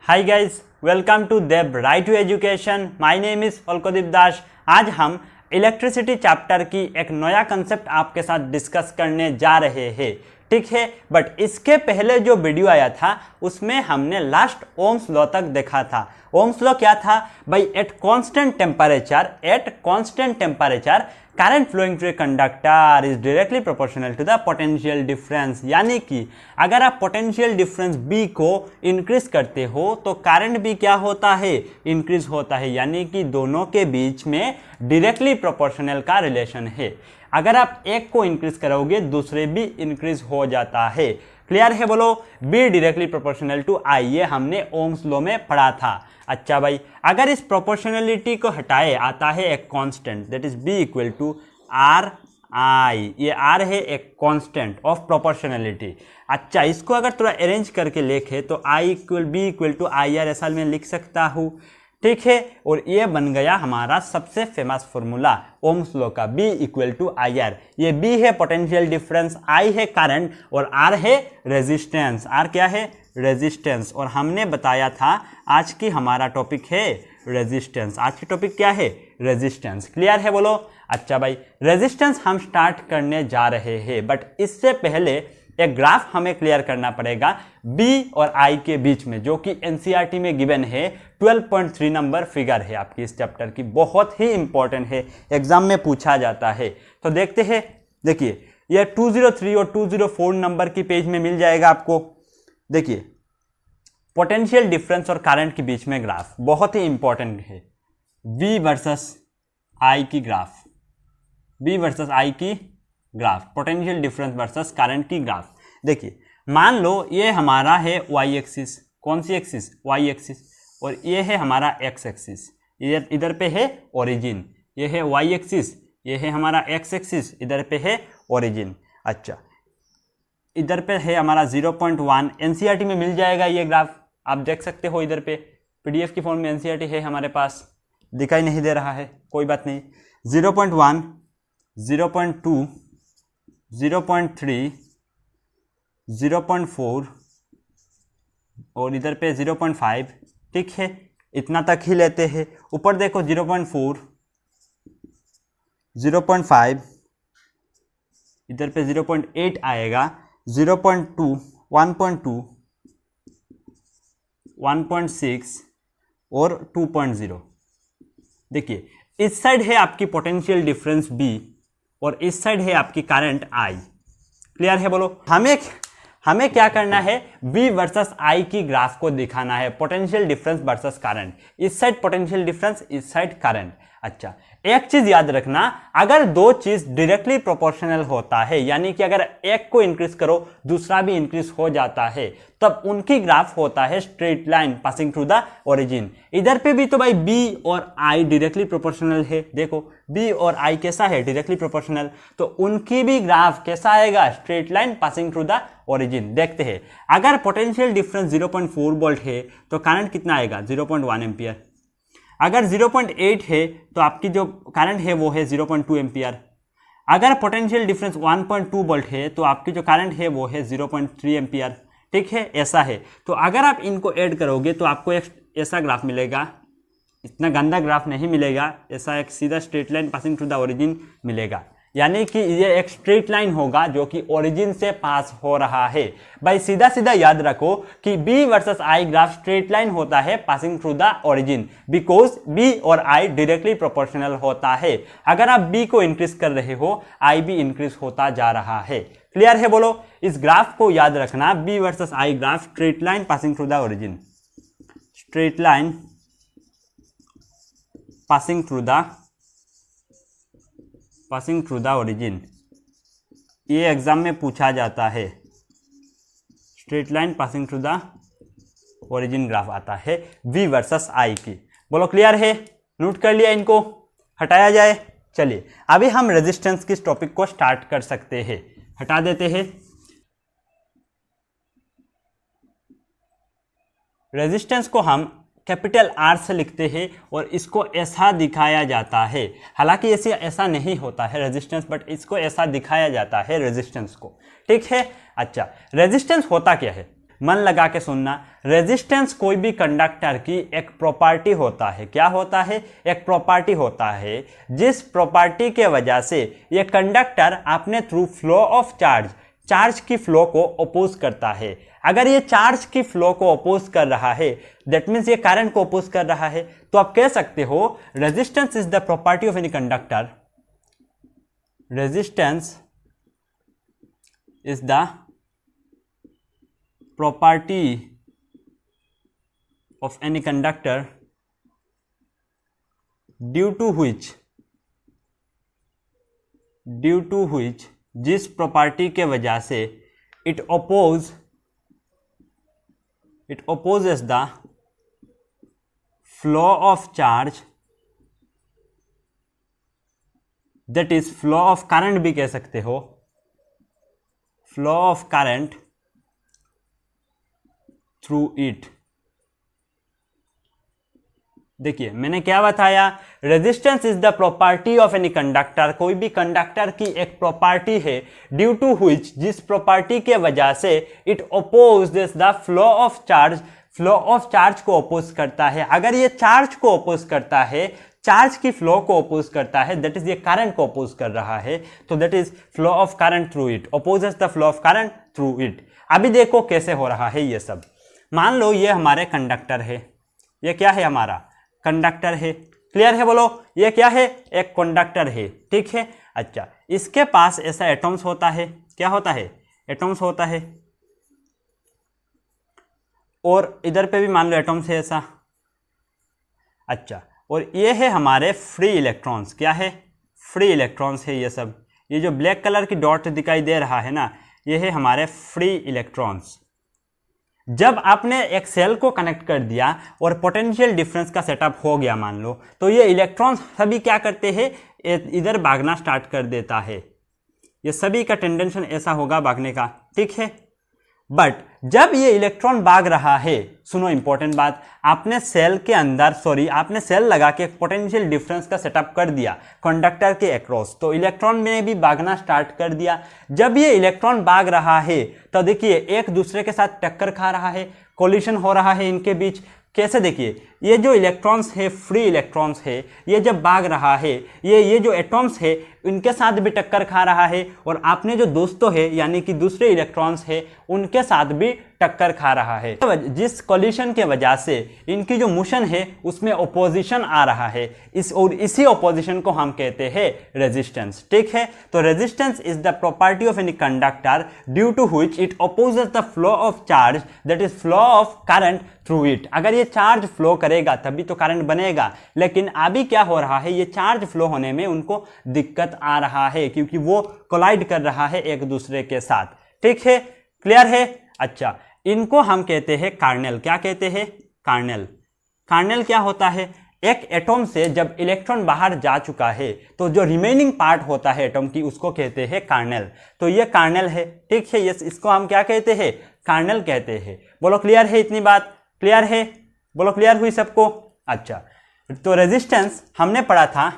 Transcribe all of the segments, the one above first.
Hi guys, welcome to Dev right to education. My name is Falkodeep Das. आज हम electricity chapter की एक नया कंसेप्ट आपके साथ डिस्कस करने जा रहे हैं, ठीक है। बट इसके पहले जो वीडियो आया था उसमें हमने लास्ट ओम्स लॉ तक देखा था। ओम्स लॉ क्या था भाई? At constant temperature current flowing through a conductor is directly proportional to the potential difference। यानी कि अगर आप पोटेंशियल डिफरेंस B को इंक्रीज करते हो तो करंट भी क्या होता है? इंक्रीज होता है। यानी कि दोनों के बीच में डायरेक्टली प्रोपोर्शनल का रिलेशन है। अगर आप एक को इंक्रीज करोगे दूसरे भी इंक्रीज हो जाता है। क्लियर है? बोलो। B directly proportional to I, ये हमने ओम्स लॉ में पढ़ा था। अच्छा भाई, अगर इस प्रोपोर्शनलिटी को हटाए आता है एक constant, that is B equal to R I. ये R है एक कांस्टेंट ऑफ प्रोपोर्शनलिटी। अच्छा, इसको अगर थोड़ा अरेंज करके लिखे तो B equal to I R ऐसा मैं लिख सकता हूँ, ठीक है। और ये बन गया हमारा सबसे फेमस फॉर्मूला ओम्स लॉ का, B equal to I R. ये B है पोटेंशियल डिफरेंस, I है करंट और R है रेजिस्टेंस। R क्या है? रेजिस्टेंस। और हमने बताया था आज की हमारा टॉपिक है रेजिस्टेंस। आज की टॉपिक क्या है? रेजिस्टेंस। क्लियर है? बोलो। अच्छा भाई, रेजिस्टेंस हम स्टार्ट करने जा रहे हैं, बट इससे पहले एक ग्राफ हमें क्लियर करना पड़ेगा B और I के बीच में, जो कि NCERT में गिवन है। 12.3 नंबर फिगर है आपकी इस चैप्टर की, बहुत ही इंपॉर्टेंट है, एग्जाम में पूछा जाता है। तो देखते हैं। देखिए, यह 203 और 204 नंबर की पेज में मिल जाएगा आपको। देखिए, पोटेंशियल डिफरेंस और करंट के बीच में ग्राफ बहुत ही इंपॉर्टेंट है। V वर्सेस I की ग्राफ, B वर्सेस I की graph, potential difference versus current की ग्राफ। देखिए, मान लो ये हमारा है y एक्सिस। कौन सी एक्सिस? y axis. और ये है हमारा x एक्सिस। ये इधर पे है ओरिजिन। ये है y एक्सिस, ये है हमारा x एक्सिस, इधर पे है ओरिजिन। अच्छा, इधर पे है हमारा 0.1। NCERT में मिल जाएगा ये ग्राफ, आप देख सकते हो। इधर पे PDF की फॉर्म में NCERT है हमारे पास, दिखाई नहीं दे रहा है, कोई बात नहीं। 0.1, 0.2, 0.3, 0.4 और इधर पे 0.5, ठीक है। इतना तक ही लेते हैं। ऊपर देखो 0.4, 0.5, इधर पे 0.8 आएगा, 0.2, 1.2, 1.6 और 2.0। देखिए, इस साइड है आपकी पोटेंशियल डिफरेंस B और इस साइड है आपकी करंट I। क्लियर है? बोलो। हमें क्या करना है? B वर्सेस I की ग्राफ को दिखाना है, पोटेंशियल डिफरेंस वर्सेस करंट। इस साइड पोटेंशियल डिफरेंस, इस साइड करंट। अच्छा, एक चीज याद रखना, अगर दो चीज डायरेक्टली प्रोपोर्शनल होता है, यानी कि अगर एक को इंक्रीज करो दूसरा भी इंक्रीज हो जाता है, तब उनकी ग्राफ होता है straight line passing through the origin. इधर पे भी तो भाई B और I डायरेक्टली प्रोपोर्शनल है। देखो, B और I कैसा है? Directly proportional. तो उनकी भी ग्राफ कैसा आएगा? Straight line passing through the origin. देखते हैं, अगर पोटेंशियल डिफरेंस 0.4 वोल्ट है तो करंट कितना आएगा? 0.1 एम्पियर। अगर 0.8 है तो आपकी जो करंट है वो है 0.2 एम्पियर। अगर पोटेंशियल डिफरेंस 1.2 वोल्ट है तो आपकी जो करंट है वो है 0.3 एम्पियर, ठीक है। ऐसा है। तो अगर आप इनको ऐड करोगे तो आपको एक ऐसा ग्राफ मिलेगा। इतना गंदा ग्राफ नहीं मिलेगा, ऐसा एक सीधा straight line passing through the origin मिलेगा। यानी कि ये एक स्ट्रेट लाइन होगा जो कि ओरिजिन से पास हो रहा है। भाई सीधा सीधा याद रखो कि B versus I graph straight line होता है passing through the origin, because B और I डायरेक्टली प्रोपोर्शनल होता है। अगर आप B को इंक्रीज कर रहे हो, I भी इंक्रीज होता जा रहा है। क्लियर है? बोलो। इस ग्राफ को याद रखना, B versus I graph straight line passing through the origin, straight line passing through the origin. ये एग्जाम में पूछा जाता है। Straight line passing through the origin graph आता है V वर्सेस I की। बोलो, क्लियर है? नोट कर लिया? इनको हटाया जाए। चलिए, अभी हम रेजिस्टेंस की टॉपिक को स्टार्ट कर सकते हैं। हटा देते हैं। रेजिस्टेंस को हम कैपिटल R से लिखते हैं और इसको ऐसा दिखाया जाता है। हालांकि ऐसा नहीं होता है रेजिस्टेंस, बट इसको ऐसा दिखाया जाता है रेजिस्टेंस को, ठीक है। अच्छा, रेजिस्टेंस होता क्या है? मन लगा के सुनना, रेजिस्टेंस कोई भी कंडक्टर की एक प्रॉपर्टी होता है। क्या होता है? एक प्रॉपर्टी होता है, जिस प्रॉपर्टी के वजह से ये कंडक्टर अपने थ्रू फ्लो ऑफ चार्ज की फ्लो को अपोज करता है। अगर ये चार्ज की फ्लो को अपोज कर रहा है, दैट मीन्स ये करंट को अपोज कर रहा है, तो आप कह सकते हो resistance is the property of any conductor, resistance is the property of any conductor due to which जिस प्रॉपर्टी के वजह से it opposes the flow of charge, that is flow of current भी कह सकते हो, flow of current through it. देखिए मैंने क्या बताया, resistance is the property of any conductor, कोई भी कंडक्टर की एक प्रॉपर्टी है, ड्यू टू व्हिच जिस प्रॉपर्टी के वजह से it opposes the flow of charge को अपोज करता है। अगर ये चार्ज को अपोज करता है, चार्ज की फ्लो को अपोज करता है, दैट इज ये करंट को अपोज कर रहा है, तो that is flow of current through it, opposes the flow of current through it. अभी देखो कैसे हो रहा है ये सब। मान लो ये हमारे कंडक्टर है, ये क्या है? हमारा कंडक्टर है। क्लियर है? बोलो, ये क्या है? एक कंडक्टर है, ठीक है। अच्छा, इसके पास ऐसा एटम्स होता है, क्या होता है? एटम्स होता है, और इधर पे भी मान लो एटम्स है ऐसा। अच्छा, और ये है हमारे फ्री इलेक्ट्रॉन्स। क्या है? फ्री इलेक्ट्रॉन्स है ये सब। ये जो ब्लैक कलर की डॉट दिखाई दे रहा है ना, ये है हमारे फ्री इलेक्ट्रॉन्स। जब आपने एक सेल को कनेक्ट कर दिया और पोटेंशियल डिफरेंस का सेटअप हो गया मान लो, तो ये इलेक्ट्रॉन्स सभी क्या करते हैं? इधर भागना स्टार्ट कर देता है। ये सभी का टेंडेंशन ऐसा होगा भागने का, ठीक है। बट जब ये इलेक्ट्रॉन भाग रहा है, सुनो इंपॉर्टेंट बात, आपने सेल लगा के पोटेंशियल डिफरेंस का सेटअप कर दिया कंडक्टर के अक्रॉस, तो इलेक्ट्रॉन ने भी भागना स्टार्ट कर दिया। जब ये इलेक्ट्रॉन भाग रहा है तो देखिए एक दूसरे के साथ टक्कर खा रहा है, कोलिशन हो रहा है इनके बीच। कैसे? देखिए ये जो इलेक्ट्रॉन्स है, फ्री इलेक्ट्रॉन्स है, ये जब भाग रहा है, ये जो एटॉम्स है इनके साथ भी टक्कर खा रहा है, और आपने जो दोस्तों है यानी कि दूसरे इलेक्ट्रॉन्स है उनके साथ भी टक्कर खा रहा है। जिस कोलिशन के वजह से इनकी जो मोशन है उसमें ओपोजिशन आ रहा है, इसी ओपोजिशन को हम कहते हैं रेजिस्टेंस, ठीक है। तो resistance is the property of any conductor due to which it opposes the flow of charge, that is flow of current through it. अगर ये चार्ज फ्लो करेगा तभी तो करंट बनेगा, लेकिन अभी क्या हो रहा है, ये चार्ज फ्लो होने में उनको दिक्कत आ रहा है क्योंकि वो कोलाइड कर रहा है एक दूसरे के साथ, ठीक है। क्लियर है? अच्छा, इनको हम कहते हैं कार्नेल। क्या कहते हैं? कार्नेल। कार्नेल क्या होता है? एक एटॉम से जब इलेक्ट्रॉन बाहर जा चुका है तो जो रिमेनिंग पार्ट होता है एटॉम की उसको कहते हैं कार्नेल। तो ये कार्नेल है, ठीक है। इसको हम क्या कहते हैं? कार्नेल कहते हैं। बोलो क्लियर है? इतनी बात क्लियर है? बोलो क्लियर हुई सबको? अच्छा, तो रेजिस्टेंस हमने पढ़ा था।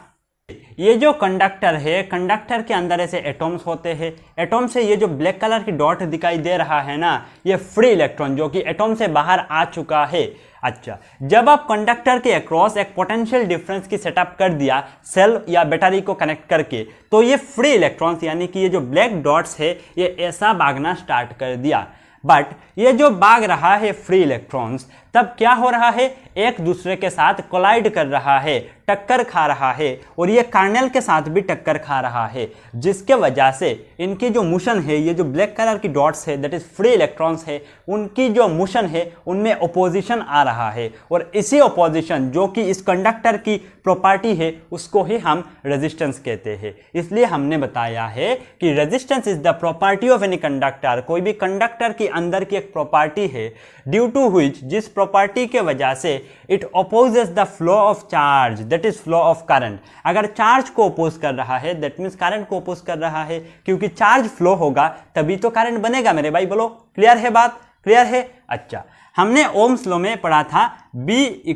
ये जो कंडक्टर है, कंडक्टर के अंदर ऐसे एटॉम्स होते हैं। एटॉम से ये जो ब्लैक कलर की डॉट दिखाई दे रहा है ना, ये फ्री इलेक्ट्रॉन जो कि एटॉम से बाहर आ चुका है। अच्छा, जब आप कंडक्टर के अक्रॉस एक पोटेंशियल डिफरेंस की सेटअप कर दिया सेल या बैटरी को कनेक्ट करके, तो ये फ्री इलेक्ट्रॉन्स यानी कि ये जो ब्लैक डॉट्स है ये ऐसा भागना स्टार्ट कर दिया। बट ये जो भाग रहा है फ्री इलेक्ट्रॉन्स, तब क्या हो रहा है? एक दूसरे के साथ कोलाइड कर रहा है, टक्कर खा रहा है, और ये कार्नेल के साथ भी टक्कर खा रहा है, जिसके वजह से इनकी जो मोशन है, ये जो ब्लैक कलर की डॉट्स है दैट इज फ्री इलेक्ट्रॉन्स है, उनकी जो मोशन है उनमें ओपोजिशन आ रहा है, और इसी ओपोजिशन जो कि इस कंडक्टर की प्रॉपर्टी है उसको ही हम रेजिस्टेंस कहते हैं। इसलिए हमने बताया है कि resistance is the property of any conductor. कोई भी कंडक्टर की अंदर की एक प्रॉपर्टी है ड्यू टू व्हिच, जिस प्रॉपर्टी के वजह से it opposes the flow of charge, that is flow of current. अगर चार्ज को अपोज कर रहा है दैट मीन्स करंट को अपोज कर रहा है, क्योंकि चार्ज फ्लो होगा तभी तो करंट बनेगा मेरे भाई। बोलो क्लियर है? बात क्लियर है? अच्छा, हमने ओम्स लॉ में पढ़ा था B =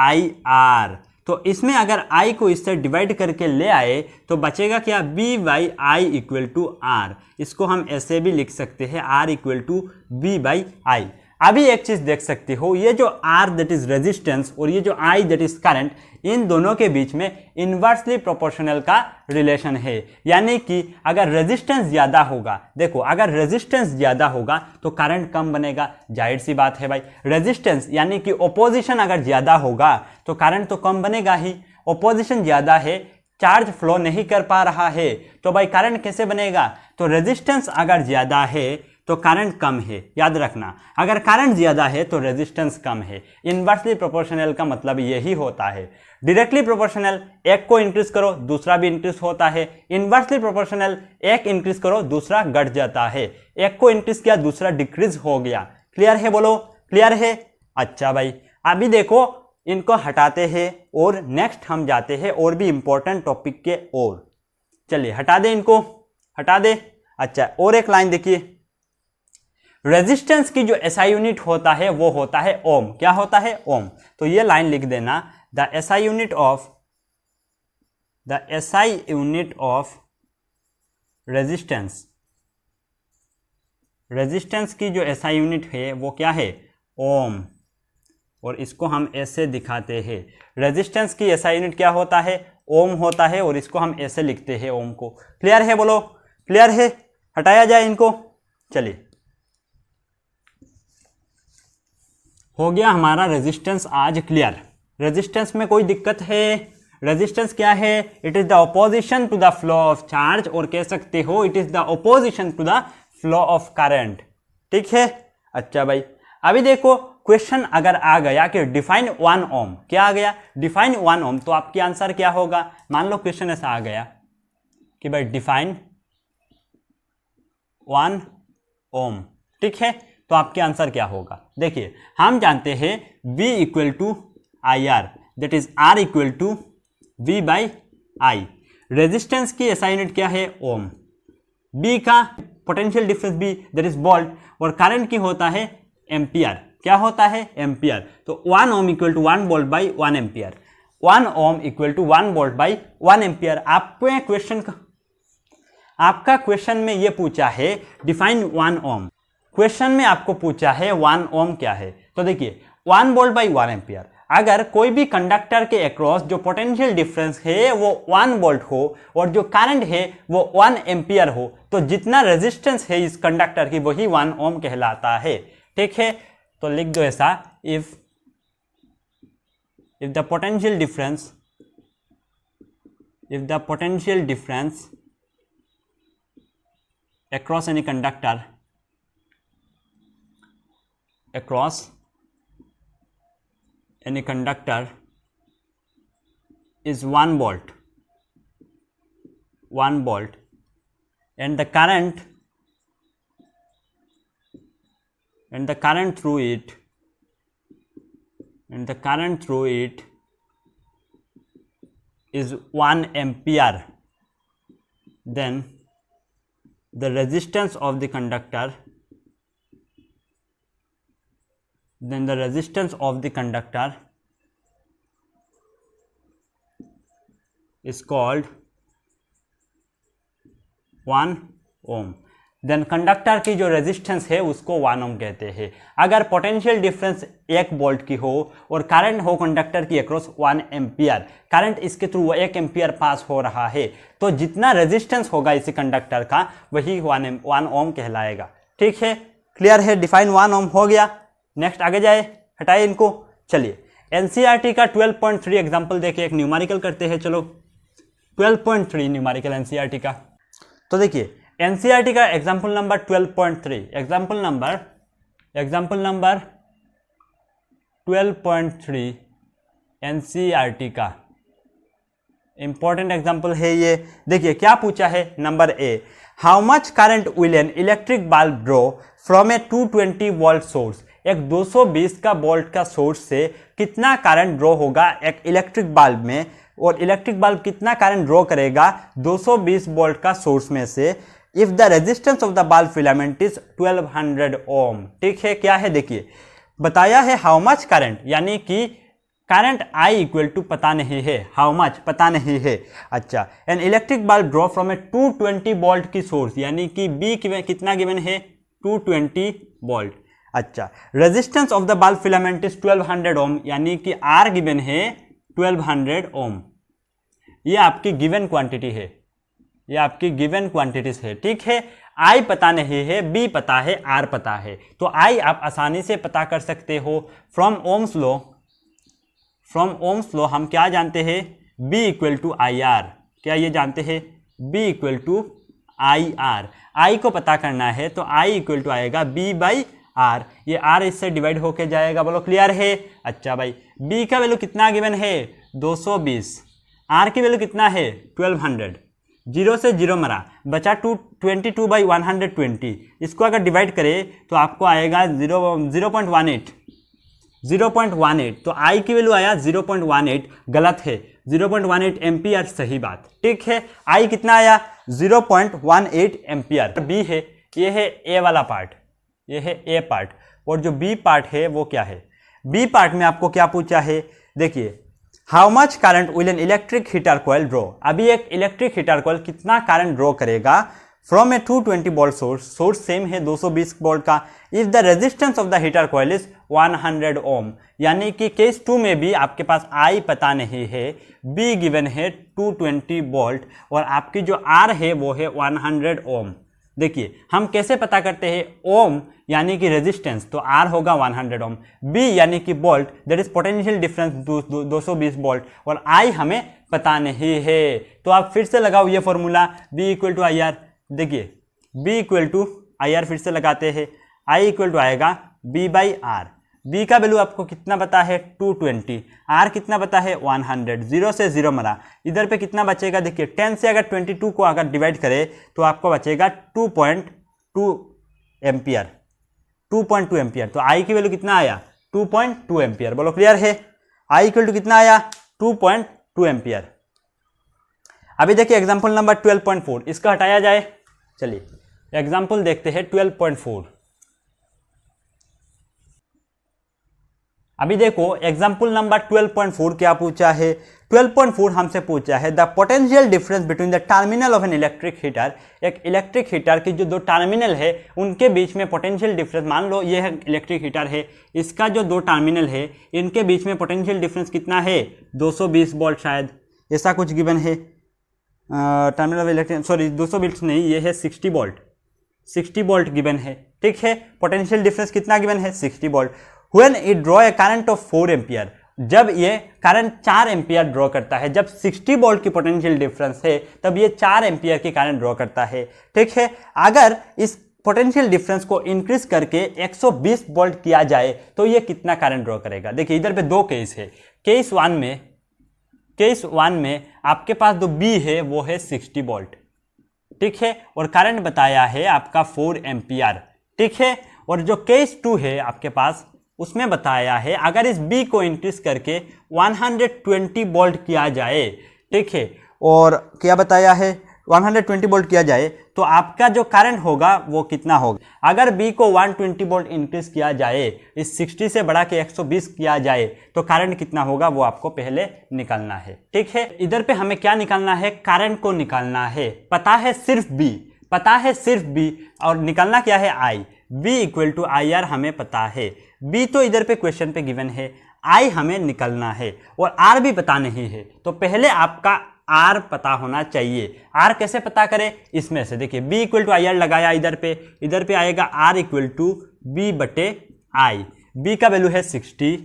IR। तो इसमें अगर I को इससे डिवाइड करके ले आए तो बचेगा क्या, B by I equal to R. इसको हम ऐसे भी लिख सकते हैं, R equal to B by I. अभी एक चीज देख सकते हो, ये जो R दैट इज रेजिस्टेंस और ये जो I दैट इज करंट, इन दोनों के बीच में इन्वर्सली प्रोपोर्शनल का रिलेशन है। यानी कि अगर रेजिस्टेंस ज्यादा होगा, देखो अगर रेजिस्टेंस ज्यादा होगा तो करंट कम बनेगा, जाहिर सी बात है भाई। रेजिस्टेंस यानी कि ओपोजिशन अगर ज्यादा होगा तो करंट तो कम बनेगा ही। ओपोजिशन ज्यादा है, चार्ज फ्लो नहीं कर पा रहा है, तो भाई करंट कैसे बनेगा। तो रेजिस्टेंस अगर ज्यादा है तो करंट कम है, याद रखना। अगर करंट ज्यादा है तो रेजिस्टेंस कम है। इनवर्सली प्रोपोर्शनल का मतलब यही होता है। डायरेक्टली प्रोपोर्शनल, एक को इंक्रीज करो दूसरा भी इंक्रीज होता है। इनवर्सली प्रोपोर्शनल, एक इंक्रीज करो दूसरा घट जाता है। एक को इंक्रीज किया दूसरा डिक्रीज हो गया। क्लियर है, बोलो क्लियर है। अच्छा भाई, अभी देखो इनको हटाते हैं और नेक्स्ट हम जाते हैं और भी इंपॉर्टेंट टॉपिक के ओर। चलिए हटा दे, इनको हटा दे। अच्छा, और एक लाइन देखिए, रेजिस्टेंस की जो एसआई यूनिट होता है वो होता है ओम। क्या होता है, ओम। तो ये लाइन लिख देना, the SI unit of resistance, resistance की जो एसआई यूनिट है वो क्या है, ओम। और इसको हम ऐसे दिखाते हैं, रेजिस्टेंस की एसआई यूनिट क्या होता है, ओम होता है, और इसको हम ऐसे लिखते हैं ओम को। क्लियर है, बोलो क्लियर है। हटाया जाए इनको। चलिए, हो गया हमारा रेजिस्टेंस आज क्लियर। रेजिस्टेंस में कोई दिक्कत है, रेजिस्टेंस क्या है, it is the opposition to the flow of charge, और कह सकते हो it is the opposition to the flow of current. ठीक है। अच्छा भाई, अभी देखो क्वेश्चन अगर आ गया कि डिफाइन 1 ओम, क्या आ गया, डिफाइन 1 ओम, तो आपकी आंसर क्या होगा। मान लो क्वेश्चन ऐसा आ गया कि भाई डिफाइन 1 ओम, ठीक है, तो आपके आंसर क्या होगा। देखिए हम जानते हैं V equal to I R, that is R equal to V by I. Resistance की एसआई यूनिट क्या है, ओम। B का potential difference B that is volt, और करंट की होता है एम्पियर। क्या होता है, एम्पियर। तो 1 ohm equal to 1 volt by 1 ampere. 1 ohm equal to 1 volt by 1 ampere. आपका क्वेश्चन में ये पूछा है डिफाइन 1 ओम। क्वेश्चन में आपको पूछा है 1 ओम क्या है। तो देखिए 1 वोल्ट बाई 1 एम्पियर, अगर कोई भी कंडक्टर के अक्रॉस जो पोटेंशियल डिफरेंस है वो 1 वोल्ट हो और जो करंट है वो 1 एम्पियर हो, तो जितना रेजिस्टेंस है इस कंडक्टर की वही 1 ओम कहलाता है। ठीक है, तो लिख दो ऐसा, if the potential difference across any conductor is 1 volt and the current through it is 1 ampere, then the resistance of the conductor is called 1 ohm। Then conductor की जो रेजिस्टेंस है उसको 1 ओम कहते हैं। अगर पोटेंशियल डिफरेंस 1 वोल्ट की हो और करंट हो कंडक्टर की अक्रॉस 1 एम्पियर, करंट इसके थ्रू 1 एम्पियर पास हो रहा है, तो जितना रेजिस्टेंस होगा इसी कंडक्टर का वही 1 ओम कहलाएगा। ठीक है, क्लियर है। डिफाइन 1 ओम हो गया। नेक्स्ट आगे जाए, हटाए इनको। चलिए एनसीईआरटी का 12.3 एग्जाम्पल देखे, एक न्यूमेरिकल करते हैं। चलो 12.3 न्यूमेरिकल एनसीईआरटी का। तो देखिए एनसीईआरटी का example number 12.3, example number 12.3 NCERT का इंपॉर्टेंट एग्जाम्पल है ये। देखिए क्या पूछा है, number A, how much current will an electric bulb draw from A 220 volt source. एक 220 का वोल्ट का सोर्स से कितना करंट ड्रॉ होगा एक इलेक्ट्रिक बल्ब में, और इलेक्ट्रिक बल्ब कितना करंट ड्रॉ करेगा 220 वोल्ट का सोर्स में से, if the resistance of the bulb filament is 1200 ओम। ठीक है, क्या है देखिए बताया है हाउ मच करंट, यानी कि करंट आई इक्वल टू पता नहीं है, हाउ मच पता नहीं है। अच्छा, an electric bulb draw from A 220 volt की सोर्स, यानी कि बी कितना गिवन है 220 वोल्ट। अच्छा, resistance of the bulb filament is 1200 ओम, यानी कि आर गिवन है 1200 ओम। ये आपकी गिवन क्वांटिटी है, ये आपकी गिवन क्वांटिटीज है, ठीक है। आई पता नहीं है, बी पता है, आर पता है। तो आई आप आसानी से पता कर सकते हो from Ohm's law. From Ohm's law हम क्या जानते हैं, B equal to I R. क्या ये जानते हैं, B equal to I R. I को पता करना है तो I इक्वल टू आएगा B बाई आर, ये R इससे डिवाइड होके जाएगा, बोलो क्लियर है। अच्छा भाई, B का वैल्यू कितना गिवन है 220, R की वैल्यू कितना है 1200, 0 से 0 मरा, बचा 222 बाई 120। इसको अगर डिवाइड करें तो आपको आएगा 0.18। तो आई की वैल्यू आया 0.18, गलत है, 0.18 एम्पियर सही बात, ठीक है। आई कितना आया 0.18 एम्पियर। बी है, ये है ए वाला पार्ट, ये है ए पार्ट, और जो बी पार्ट है वो क्या है। बी पार्ट में आपको क्या पूछा है, देखिए, how much current will an electric heater coil draw. अभी एक इलेक्ट्रिक हीटर कॉइल कितना करंट ड्रॉ करेगा from A 220 volt source same है 220 वोल्ट का, if the resistance of the heater coil is 100 ओम। यानी कि केस 2 में भी आपके पास आई पता नहीं है, बी गिवन है 220 वोल्ट, और आपकी जो आर है वो है 100 ओम। देखिए हम कैसे पता करते हैं, ओम यानी कि रेजिस्टेंस, तो आर होगा 100 ओम, बी यानी कि volt, that is potential difference 220 volt, और आई हमें पता नहीं है। तो आप फिर से लगाओ ये formula, B equal to I R. देखिए B equal to I R फिर से लगाते हैं, I इक्वल टू आएगा B बाई आर। B का वैल्यू आपको कितना पता है 220, R कितना पता है 100, 0 से 0 मरा, इधर पे कितना बचेगा, देखिए 10 से अगर 22 को अगर डिवाइड करें तो आपको बचेगा 2.2 एम्पियर, 2.2 एम्पियर। तो I की वैल्यू कितना आया 2.2 एम्पियर, बोलो क्लियर है। I इक्वल टू कितना आया 2.2 एम्पियर। अभी देखिए एग्जाम्पल नंबर 12.4, इसका हटाया जाए। चलिए एग्जाम्पल देखते हैं 12.4। अभी देखो एग्जाम्पल नंबर 12.4 क्या पूछा है। 12.4 हमसे पूछा है the potential difference between the terminal of an electric heater. एक इलेक्ट्रिक हीटर की जो दो टर्मिनल है उनके बीच में पोटेंशियल डिफरेंस, मान लो ये है इलेक्ट्रिक हीटर है, इसका जो दो टर्मिनल है इनके बीच में पोटेंशियल डिफरेंस कितना है 220 वोल्ट, शायद ऐसा कुछ गिवन है। टर्मिनल ऑफ इलेक्ट्रिक, सॉरी 220 नहीं, ये है 60 वोल्ट, 60 वोल्ट गिवन है, ठीक है। पोटेंशियल डिफरेंस कितना गिवन है 60 volt. When it draw a current of 4 ampere, जब ये करंट 4 एम्पियर ड्रॉ करता है, जब 60 वोल्ट की पोटेंशियल डिफरेंस है तब ये 4 एम्पियर की करंट ड्रॉ करता है, ठीक है। अगर इस पोटेंशियल डिफरेंस को इंक्रीज करके 120 वोल्ट किया जाए तो ये कितना करंट ड्रॉ करेगा। देखिए इधर पे दो केस है, केस वन में आपके पास जो बी है वो है 60 वोल्ट, ठीक है, और करंट बताया है आपका 4 एम्पियर, ठीक है। और जो केस 2 है आपके पास, उसमें बताया है अगर इस बी को इंक्रीज करके 120 वोल्ट किया जाए, ठीक है, और क्या बताया है 120 वोल्ट किया जाए तो आपका जो करंट होगा वो कितना होगा। अगर बी को 120 वोल्ट इंक्रीज किया जाए, इस 60 से बढ़ा के 120 किया जाए तो करंट कितना होगा वो आपको पहले निकालना है, ठीक है। इधर पे हमें क्या निकालना है, करंट को निकालना है, पता है सिर्फ बी, पता है सिर्फ बी, और निकालना क्या है I. B equal to I R हमें पता है, बी तो इधर पे क्वेश्चन पे गिवन है, आई हमें निकालना है और आर भी पता नहीं है। तो पहले आपका आर पता होना चाहिए। आर कैसे पता करें, इसमें से देखिए B equal to I R लगाया, इधर पे आएगा आर इक्वल टू बी बटे आई। बी का वैल्यू है 60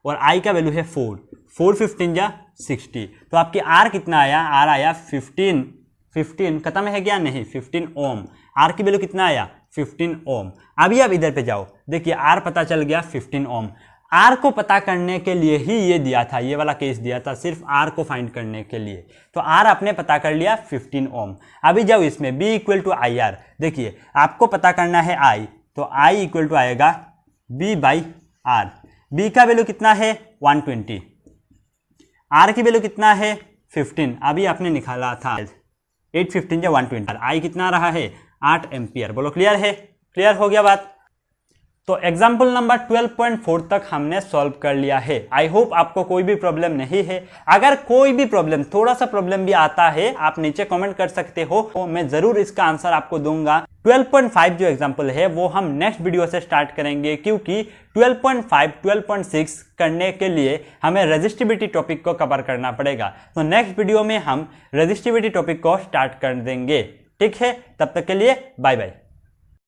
और आई का वैल्यू है 4, 4 15 जा 60, तो आपकी आर कितना आया, आर आया 15 खत्म है क्या, नहीं 15 ओम। आर की वैल्यू कितना आया 15 ओम। अभी आप इधर पे जाओ, देखिए आर पता चल गया 15 ओम। आर को पता करने के लिए ही ये दिया था, ये वाला केस दिया था, सिर्फ आर को फाइंड करने के लिए। तो आर आपने पता कर लिया 15 ओम। अभी जाओ इसमें B equal to I R, देखिए आपको पता करना है आई, तो आई इक्वल टू आएगा बी बाई आर। बी का वैल्यू कितना है 120, आर की वैल्यू कितना है 15, अभी आपने निकाला था 8 15 या 120। आई कितना रहा है 8 एम्पियर, बोलो क्लियर है, क्लियर हो गया बात। तो एग्जाम्पल नंबर 12.4 तक हमने सॉल्व कर लिया है। आई होप आपको कोई भी प्रॉब्लम नहीं है। अगर कोई भी प्रॉब्लम, थोड़ा सा प्रॉब्लम भी आता है, आप नीचे कमेंट कर सकते हो, तो मैं जरूर इसका आंसर आपको दूंगा। 12.5 जो एग्जाम्पल है वो हम नेक्स्ट वीडियो से स्टार्ट करेंगे, क्योंकि 12.5, 12.6 करने के लिए हमें रेजिस्टिविटी टॉपिक को कवर करना पड़ेगा। तो नेक्स्ट वीडियो में हम रेजिस्टिविटी टॉपिक को स्टार्ट कर देंगे। ठीक है, तब तक के लिए बाय बाय।